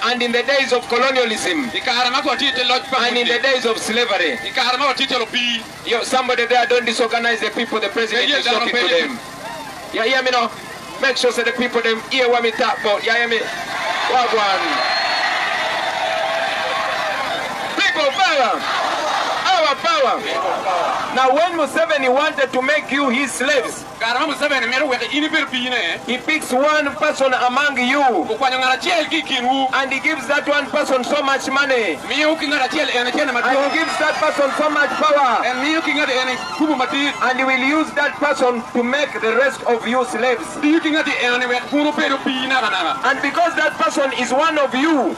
And in the days of colonialism, and in the days of slavery, somebody there don't disorganize the people, the president is talking to them. You hear me now? Make sure that the people them hear what me talk about. You hear me? Wagwan. People power. Our power. Now when Museveni wanted to make you his slaves, he picks one person among you and he gives that one person so much money and he gives that person so much power and he will use that person to make the rest of you slaves. And because that person is one of you,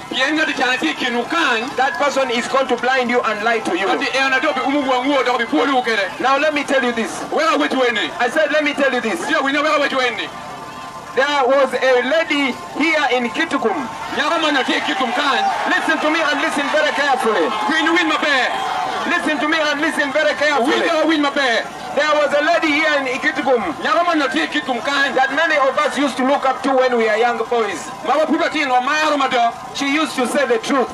that person is going to blind you and lie to you. Now let me tell you this. I said let me tell you this. There was a lady here in Kitgum. Listen to me and listen very carefully. Listen to me and listen very carefully. There was a lady here in Kitgum that many of us used to look up to when we were young boys. She used to say the truth.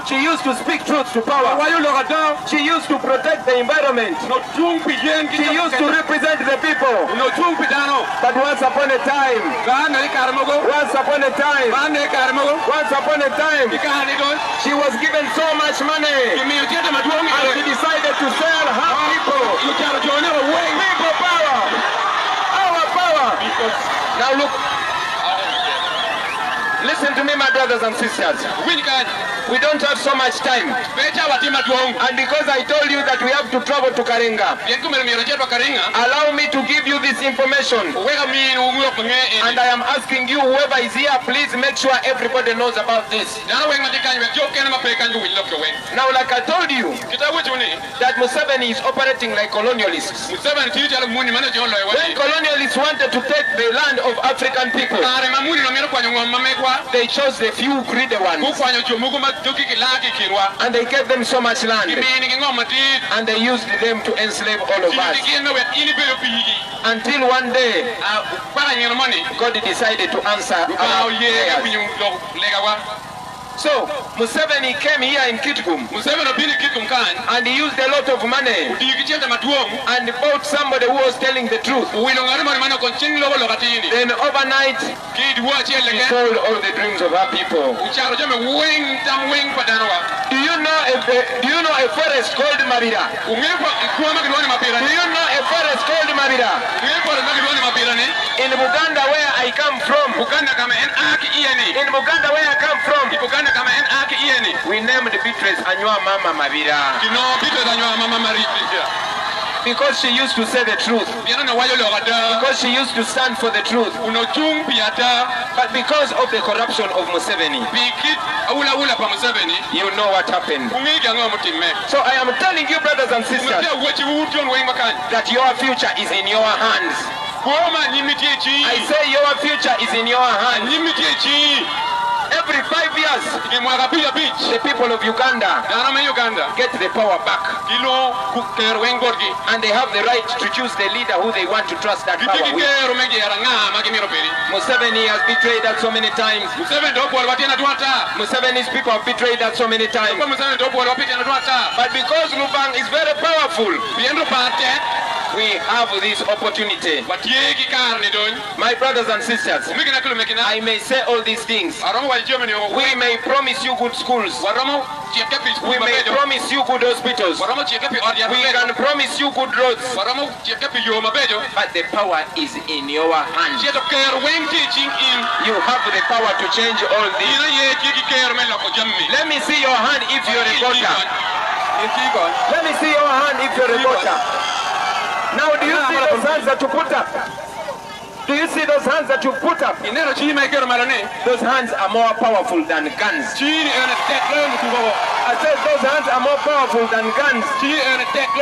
She used to speak truth to power. She used to protect the environment. She used to represent the people. But once upon a time, she was given so much money and she decided to sell her people. People power. Our power. Now look. Listen to me, my brothers and sisters. We don't have so much time. And because I told you that we have to travel to Karenga, allow me to give you this information. And I am asking you, whoever is here, please make sure everybody knows about this. Now, like I told you, that Museveni is operating like colonialists. When colonialists wanted to take the land of African people, they chose the few greedy ones. And they gave them so much land. And they used them to enslave all of us. Until one day, God decided to answer our prayers. So, Museveni came here in Kitgum and he used a lot of money and bought somebody who was telling the truth. Then overnight, he sold all the dreams of our people. Do you know a forest called Marira? Do you know a forest called Marira? In Buganda where I come from, we named Beatrice Anywa Mama Mabira. Because she used to say the truth. Because she used to stand for the truth. But because of the corruption of Museveni, you know what happened. So I am telling you, brothers and sisters, that your future is in your hands. I say your future is in your hands. Every 5 years, the people of Uganda get the power back. And they have the right to choose the leader who they want to trust that power with. Museveni has betrayed us so many times. Museveni's people have betrayed us so many times. But because Lubang is very powerful, we have this opportunity. My brothers and sisters, I may say all these things. We may promise you good schools. We may promise you good hospitals. We can promise you good roads. But the power is in your hands. You have the power to change all this. Let me see your hand if you're a voter. Let me see your hand if you're a voter. Now do you see those hands that you put up? Do you see those hands that you put up? Those hands are more powerful than guns. I said those hands are more powerful than guns.